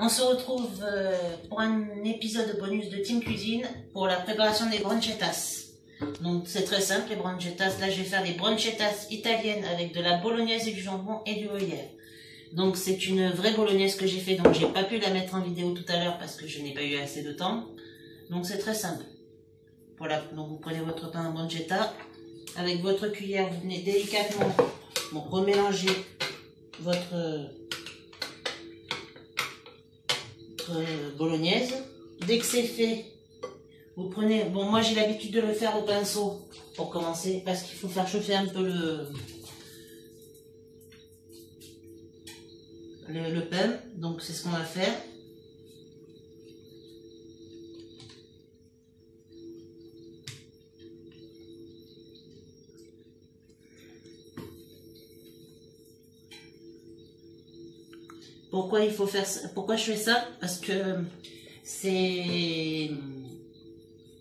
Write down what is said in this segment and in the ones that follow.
On se retrouve pour un épisode bonus de Team Cuisine pour la préparation des bruschettas. Donc c'est très simple les bruschettas. Là je vais faire des bruschettas italiennes avec de la bolognaise et du jambon et du gruyère. Donc c'est une vraie bolognaise que j'ai fait, donc j'ai pas pu la mettre en vidéo tout à l'heure parce que je n'ai pas eu assez de temps. Donc c'est très simple. Voilà, donc vous prenez votre pain en bruschetta. Avec votre cuillère, vous venez délicatement remélanger votre bolognaise. Dès que c'est fait, vous prenez, bon moi j'ai l'habitude de le faire au pinceau pour commencer parce qu'il faut faire chauffer un peu le pain, donc c'est ce qu'on va faire. Pourquoi il faut faire ça? Pourquoi je fais ça? Parce que c'est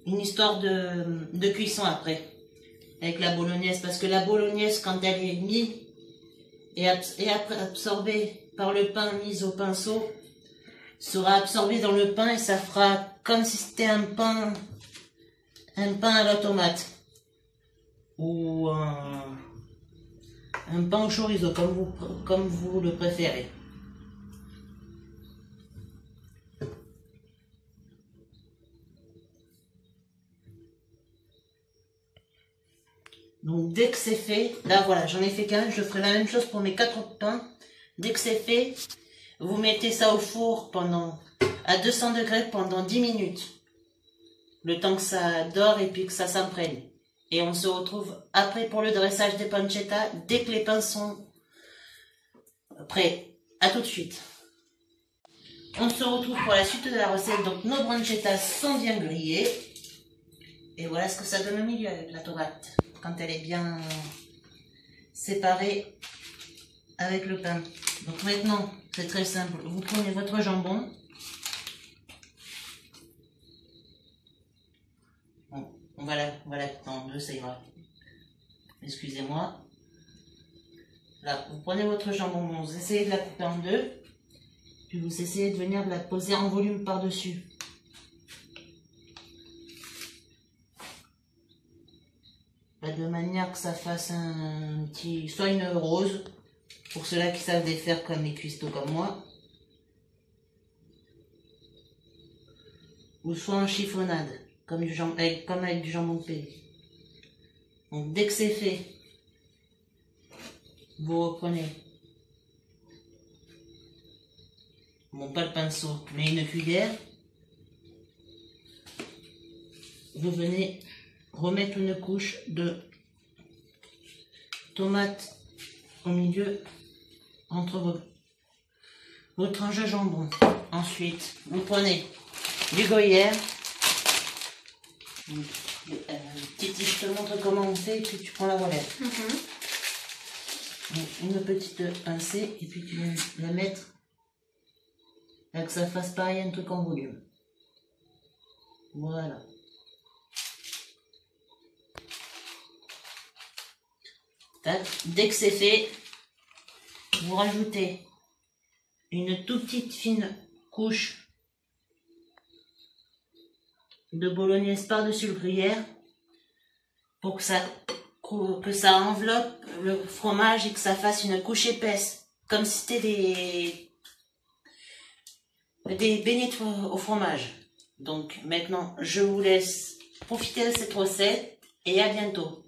une histoire de cuisson après, avec la bolognaise. Parce que la bolognaise, quand elle est mise et après absorbée par le pain, mise au pinceau, sera absorbée dans le pain et ça fera comme si c'était un pain à la tomate. Ou un pain au chorizo, comme vous le préférez. Donc dès que c'est fait, là voilà, j'en ai fait qu'un, je ferai la même chose pour mes 4 autres pains. Dès que c'est fait, vous mettez ça au four à 200 degrés pendant 10 minutes. Le temps que ça dore et puis que ça s'imprègne. Et on se retrouve après pour le dressage des pancetta dès que les pains sont prêts. À tout de suite. On se retrouve pour la suite de la recette. Donc nos pancetta sont bien grillés. Et voilà ce que ça donne au milieu avec la tomate, quand elle est bien séparée avec le pain. Donc maintenant, c'est très simple. Vous prenez votre jambon. Bon, voilà, en deux, ça ira. Excusez-moi. Là, vous prenez votre jambon, vous essayez de la couper en deux, puis vous essayez de venir la poser en volume par-dessus. De manière que ça fasse soit une rose, pour ceux-là qui savent les faire comme les cuistots comme moi, ou soit en chiffonnade, comme avec du jambon de pays. Donc dès que c'est fait, vous reprenez, bon pas le pinceau, mais une cuillère, vous venez remettre une couche de tomate au milieu entre vos tranches de jambon. Ensuite, vous prenez du gruyère. Titi, je te montre comment on fait et puis tu prends la relève. Une petite pincée et puis tu viens la mettre là, que ça fasse pareil un truc en volume. Voilà. Dès que c'est fait, vous rajoutez une toute petite fine couche de bolognaise par-dessus le gruyère pour que ça enveloppe le fromage et que ça fasse une couche épaisse, comme si c'était des beignets au fromage. Donc maintenant, je vous laisse profiter de cette recette et à bientôt.